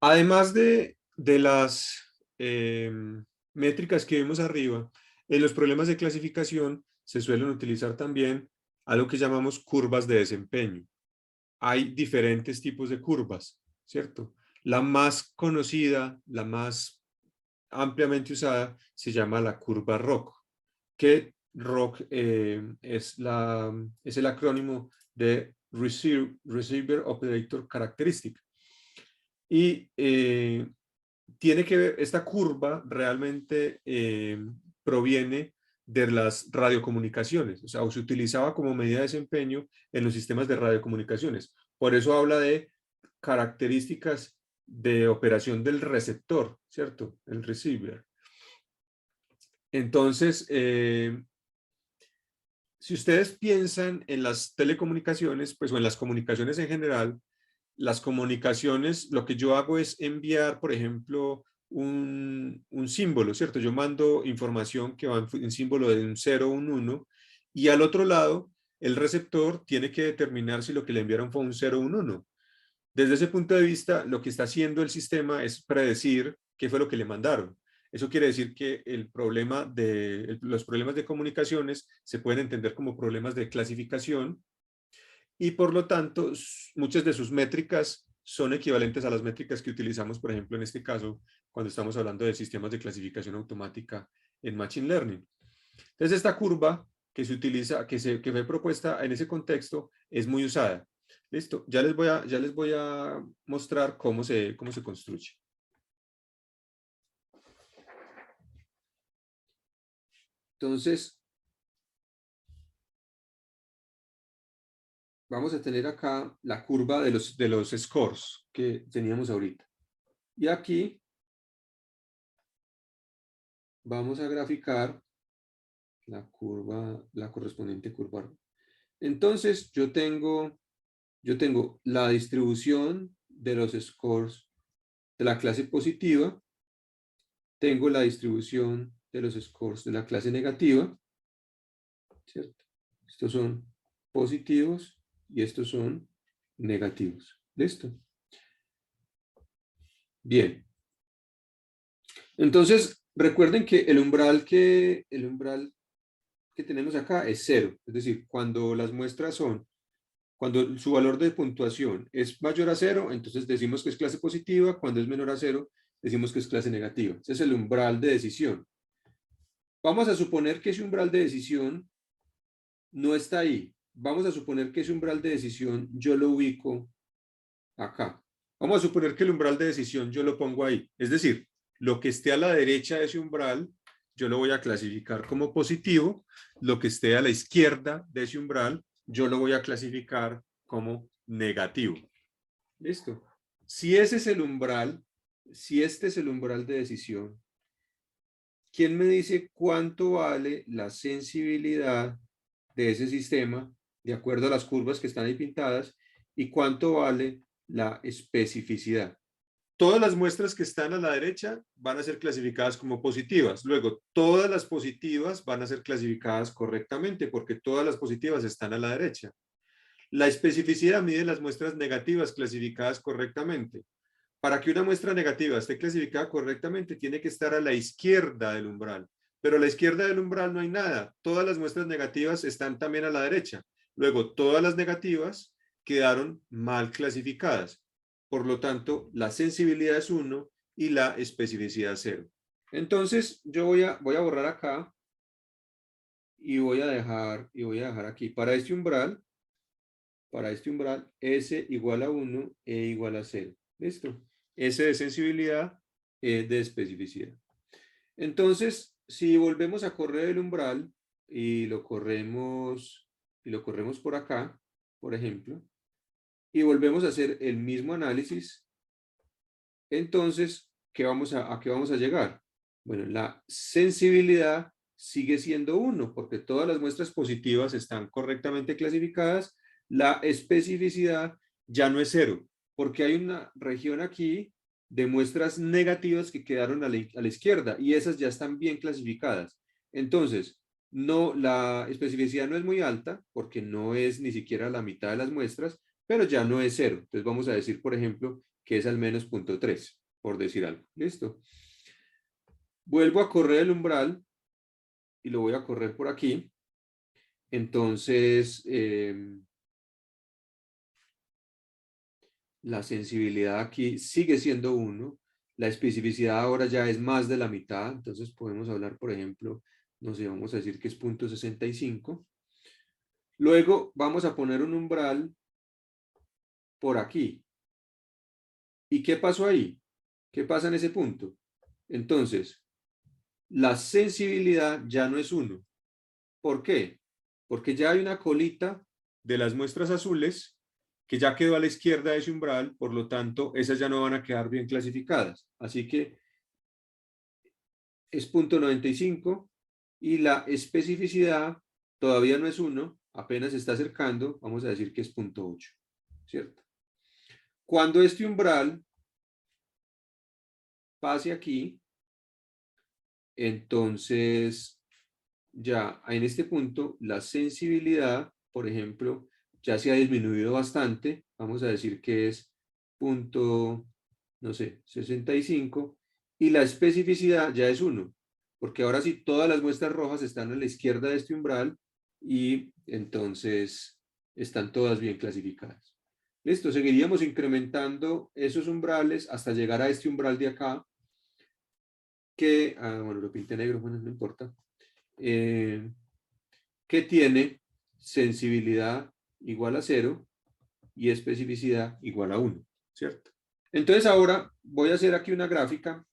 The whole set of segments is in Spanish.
Además de las métricas que vimos arriba, en los problemas de clasificación se suelen utilizar también algo que llamamos curvas de desempeño. Hay diferentes tipos de curvas, ¿cierto? La más conocida, la más ampliamente usada, se llama la curva ROC, que ROC es el acrónimo de Receiver Operator Characteristic. Y tiene que ver, esta curva realmente proviene de las radiocomunicaciones, o sea, o se utilizaba como medida de desempeño en los sistemas de radiocomunicaciones. Por eso habla de características de operación del receptor, ¿cierto? El receiver. Entonces, si ustedes piensan en las telecomunicaciones, pues o en las comunicaciones en general, las comunicaciones, lo que yo hago es enviar, por ejemplo, un símbolo, ¿cierto? Yo mando información que va en símbolo de un 0 o un 1 y al otro lado el receptor tiene que determinar si lo que le enviaron fue un 0 o un 1. Desde ese punto de vista, lo que está haciendo el sistema es predecir qué fue lo que le mandaron. Eso quiere decir que los problemas de comunicaciones se pueden entender como problemas de clasificación y por lo tanto muchas de sus métricas son equivalentes a las métricas que utilizamos, por ejemplo, en este caso, cuando estamos hablando de sistemas de clasificación automática en Machine Learning. Entonces, esta curva que se utiliza, que fue propuesta en ese contexto, es muy usada. Listo, ya les voy a mostrar cómo se construye. Entonces, vamos a tener acá la curva de los scores que teníamos ahorita. Y aquí vamos a graficar la correspondiente curva. Entonces, yo tengo la distribución de los scores de la clase positiva, tengo la distribución de los scores de la clase negativa, ¿cierto? Estos son positivos y estos son negativos. ¿Listo? Bien. Entonces, recuerden que el umbral que tenemos acá es 0. Es decir, cuando su valor de puntuación es mayor a 0, entonces decimos que es clase positiva. Cuando es menor a 0, decimos que es clase negativa. Ese es el umbral de decisión. Vamos a suponer que ese umbral de decisión no está ahí. Vamos a suponer que ese umbral de decisión yo lo ubico acá. Vamos a suponer que el umbral de decisión yo lo pongo ahí. Es decir, lo que esté a la derecha de ese umbral, yo lo voy a clasificar como positivo. Lo que esté a la izquierda de ese umbral, yo lo voy a clasificar como negativo. ¿Listo? Si ese es el umbral, si este es el umbral de decisión, ¿quién me dice cuánto vale la sensibilidad de ese sistema de acuerdo a las curvas que están ahí pintadas y cuánto vale la especificidad? Todas las muestras que están a la derecha van a ser clasificadas como positivas. Luego, todas las positivas van a ser clasificadas correctamente porque todas las positivas están a la derecha. La especificidad mide las muestras negativas clasificadas correctamente. Para que una muestra negativa esté clasificada correctamente, tiene que estar a la izquierda del umbral. Pero a la izquierda del umbral no hay nada. Todas las muestras negativas están también a la derecha. Luego, todas las negativas quedaron mal clasificadas. Por lo tanto, la sensibilidad es 1 y la especificidad 0. Entonces, yo voy a borrar acá y voy a dejar aquí. Para este umbral, S igual a 1, E igual a 0. ¿Listo? S de sensibilidad, E de especificidad. Entonces, si volvemos a correr el umbral y lo corremos por acá, por ejemplo, y volvemos a hacer el mismo análisis, entonces, ¿a qué vamos a llegar? Bueno, la sensibilidad sigue siendo 1 porque todas las muestras positivas están correctamente clasificadas. La especificidad ya no es 0 porque hay una región aquí de muestras negativas que quedaron a la izquierda y esas ya están bien clasificadas. Entonces, no, la especificidad no es muy alta porque no es ni siquiera la mitad de las muestras, pero ya no es 0. Entonces vamos a decir, por ejemplo, que es al menos 0.3, por decir algo. ¿Listo? Vuelvo a correr el umbral y lo voy a correr por aquí. Entonces, la sensibilidad aquí sigue siendo 1. La especificidad ahora ya es más de la mitad. Entonces podemos hablar, por ejemplo, no sé, vamos a decir que es 0.65. Luego vamos a poner un umbral por aquí. ¿Y qué pasó ahí? ¿Qué pasa en ese punto? Entonces, la sensibilidad ya no es 1. ¿Por qué? Porque ya hay una colita de las muestras azules que ya quedó a la izquierda de ese umbral, por lo tanto, esas ya no van a quedar bien clasificadas. Así que es 0.95 y la especificidad todavía no es 1, apenas se está acercando, vamos a decir que es 0.8, ¿cierto? Cuando este umbral pase aquí, entonces ya en este punto la sensibilidad, por ejemplo, ya se ha disminuido bastante, vamos a decir que es punto, no sé, 65, y la especificidad ya es 1, porque ahora sí todas las muestras rojas están a la izquierda de este umbral y entonces están todas bien clasificadas. Listo, seguiríamos incrementando esos umbrales hasta llegar a este umbral de acá, que, bueno, lo pinté negro, bueno, no importa, que tiene sensibilidad igual a 0 y especificidad igual a 1, ¿cierto? Entonces ahora voy a hacer aquí una gráfica.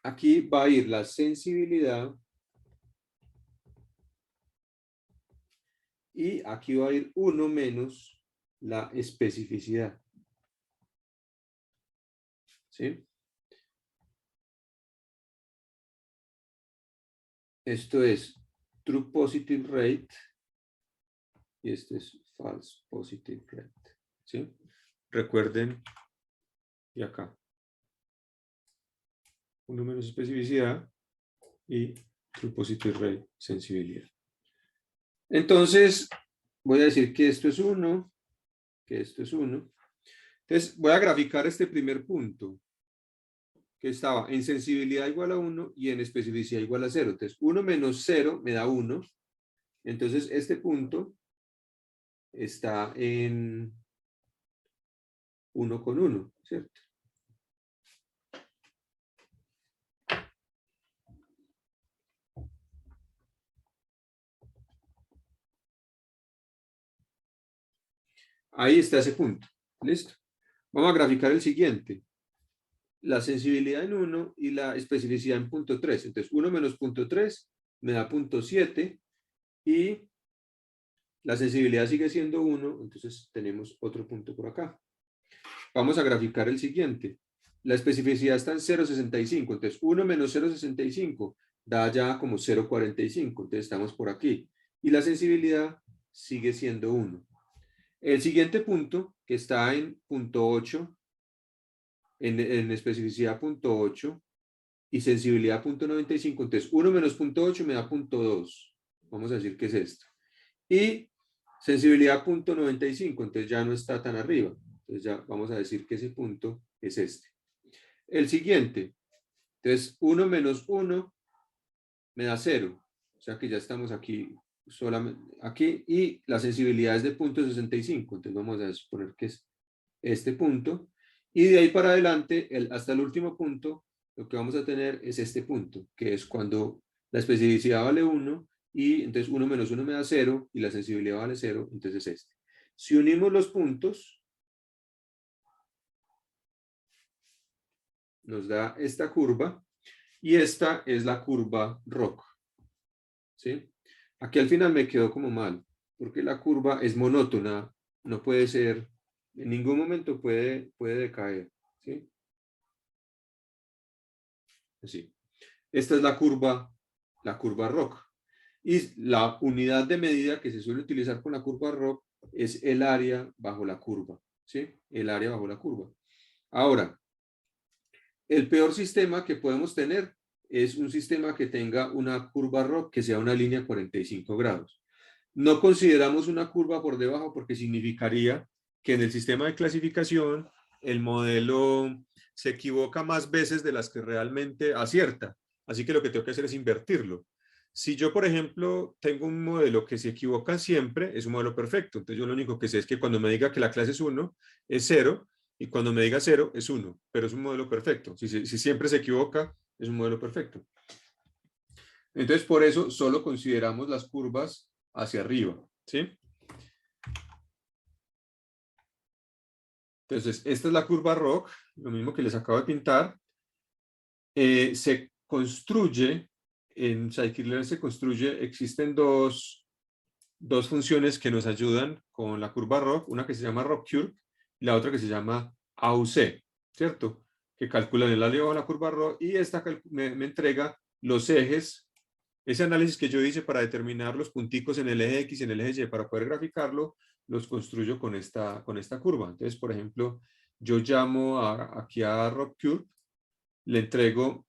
Aquí va a ir la sensibilidad y aquí va a ir 1 menos la especificidad. ¿Sí? Esto es true positive rate y este es false positive rate. ¿Sí? Recuerden, y acá, 1 menos especificidad y true positive rate, sensibilidad. Entonces, voy a decir que esto es 1, que esto es 1. Entonces, voy a graficar este primer punto, que estaba en sensibilidad igual a 1 y en especificidad igual a 0. Entonces, 1 menos 0 me da 1. Entonces, este punto está en 1 con 1, ¿cierto? Ahí está ese punto. ¿Listo? Vamos a graficar el siguiente. La sensibilidad en 1 y la especificidad en 0.3. Entonces, 1 menos 0.3 me da 0.7 y la sensibilidad sigue siendo 1, entonces tenemos otro punto por acá. Vamos a graficar el siguiente. La especificidad está en 0.65, entonces 1 menos 0.65 da ya como 0.45, entonces estamos por aquí. Y la sensibilidad sigue siendo 1. El siguiente punto, que está en 0.8, en especificidad 0.8 y sensibilidad 0.95, entonces 1 menos 0.8 me da 0.2. Vamos a decir que es esto. Y sensibilidad 0.95, entonces ya no está tan arriba. Entonces ya vamos a decir que ese punto es este. El siguiente, entonces 1 menos 1 me da 0. O sea que ya estamos aquí, solamente aquí, y la sensibilidad es de 0.65. Entonces vamos a suponer que es este punto. Y de ahí para adelante, hasta el último punto, lo que vamos a tener es este punto, que es cuando la especificidad vale 1, y entonces 1 menos 1 me da 0, y la sensibilidad vale 0, entonces es este. Si unimos los puntos, nos da esta curva, y esta es la curva ROC. ¿Sí? Aquí al final me quedó como mal, porque la curva es monótona, no puede ser, en ningún momento puede decaer. ¿Sí? Así. Esta es la curva ROC. Y la unidad de medida que se suele utilizar con la curva ROC es el área bajo la curva. ¿Sí? El área bajo la curva. Ahora, el peor sistema que podemos tener es un sistema que tenga una curva ROC que sea una línea 45 grados. No consideramos una curva por debajo porque significaría que en el sistema de clasificación el modelo se equivoca más veces de las que realmente acierta. Así que lo que tengo que hacer es invertirlo. Si yo, por ejemplo, tengo un modelo que se equivoca siempre, es un modelo perfecto. Entonces yo lo único que sé es que cuando me diga que la clase es 1, es 0, y cuando me diga 0, es 1, pero es un modelo perfecto. Si siempre se equivoca, es un modelo perfecto. Entonces, por eso solo consideramos las curvas hacia arriba, ¿sí? Entonces, esta es la curva ROC, lo mismo que les acabo de pintar. Se construye, en Scikit-Learn se construye, existen dos funciones que nos ayudan con la curva ROC, una que se llama ROC-Curve y la otra que se llama AUC, ¿cierto? Que calculan el área bajo la curva ROC y esta me entrega los ejes, ese análisis que yo hice para determinar los punticos en el eje X y en el eje Y para poder graficarlo, los construyo con esta curva. Entonces, por ejemplo, yo llamo aquí a ROC-Curve, le entrego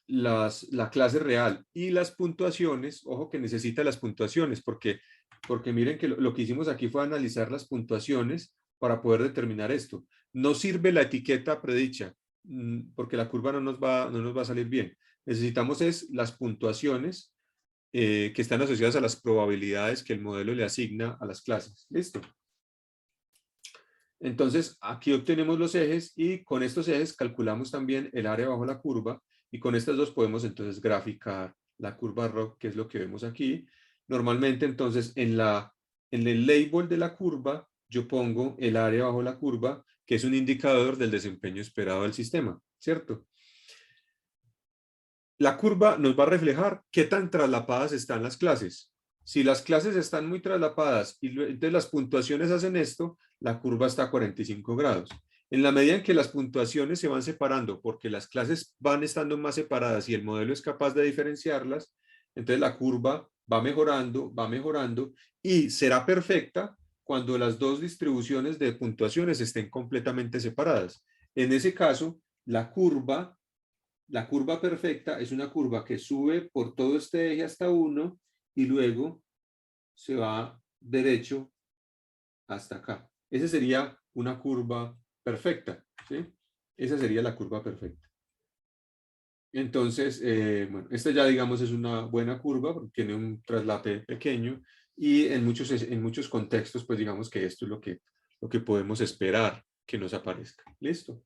la clase real y las puntuaciones. Ojo que necesita las puntuaciones porque miren que lo que hicimos aquí fue analizar las puntuaciones para poder determinar esto. No sirve la etiqueta predicha porque la curva no nos va a salir bien. Necesitamos es las puntuaciones que están asociadas a las probabilidades que el modelo le asigna a las clases. ¿Listo? Entonces, aquí obtenemos los ejes y con estos ejes calculamos también el área bajo la curva y con estas dos podemos entonces graficar la curva ROC, que es lo que vemos aquí. Normalmente entonces en el label de la curva yo pongo el área bajo la curva, que es un indicador del desempeño esperado del sistema, ¿cierto? La curva nos va a reflejar qué tan traslapadas están las clases. Si las clases están muy traslapadas y entonces las puntuaciones hacen esto, la curva está a 45 grados. En la medida en que las puntuaciones se van separando porque las clases van estando más separadas y el modelo es capaz de diferenciarlas, entonces la curva va mejorando y será perfecta cuando las dos distribuciones de puntuaciones estén completamente separadas. En ese caso, la curva perfecta es una curva que sube por todo este eje hasta 1 y luego se va derecho hasta acá. Esa sería una curva perfecta, ¿sí? Esa sería la curva perfecta. Entonces, bueno, esta ya digamos es una buena curva porque tiene un traslape pequeño y en muchos contextos, pues digamos que esto es lo que podemos esperar que nos aparezca. ¿Listo?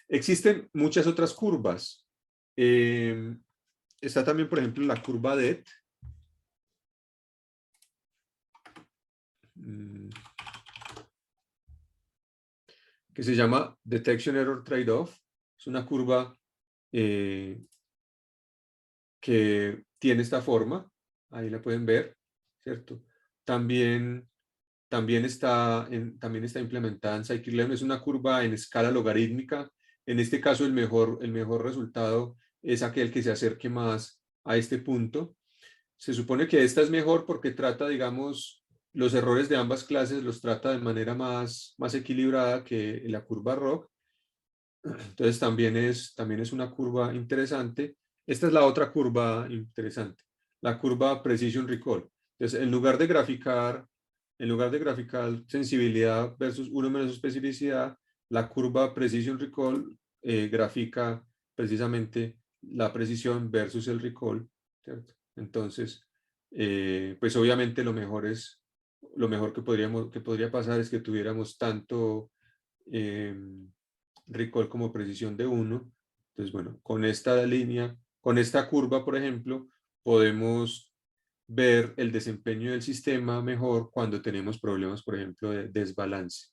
Existen muchas otras curvas. Está también, por ejemplo, la curva DET. Que se llama Detection Error Trade-off. Es una curva que tiene esta forma. Ahí la pueden ver, ¿cierto? También está implementada en Scikit-Learn. Es una curva en escala logarítmica. En este caso, el mejor resultado es aquel que se acerque más a este punto. Se supone que esta es mejor porque trata, digamos, los errores de ambas clases los trata de manera más equilibrada que la curva ROC. Entonces también es una curva interesante. Esta es la otra curva interesante, la curva Precision Recall. Entonces, en lugar de graficar sensibilidad versus 1 menos especificidad, la curva Precision Recall grafica precisamente la precisión versus el recall, ¿cierto? Entonces, pues obviamente lo mejor que podría pasar es que tuviéramos tanto recall como precisión de 1. Entonces, bueno, con esta curva, por ejemplo, podemos ver el desempeño del sistema mejor cuando tenemos problemas, por ejemplo, de desbalance.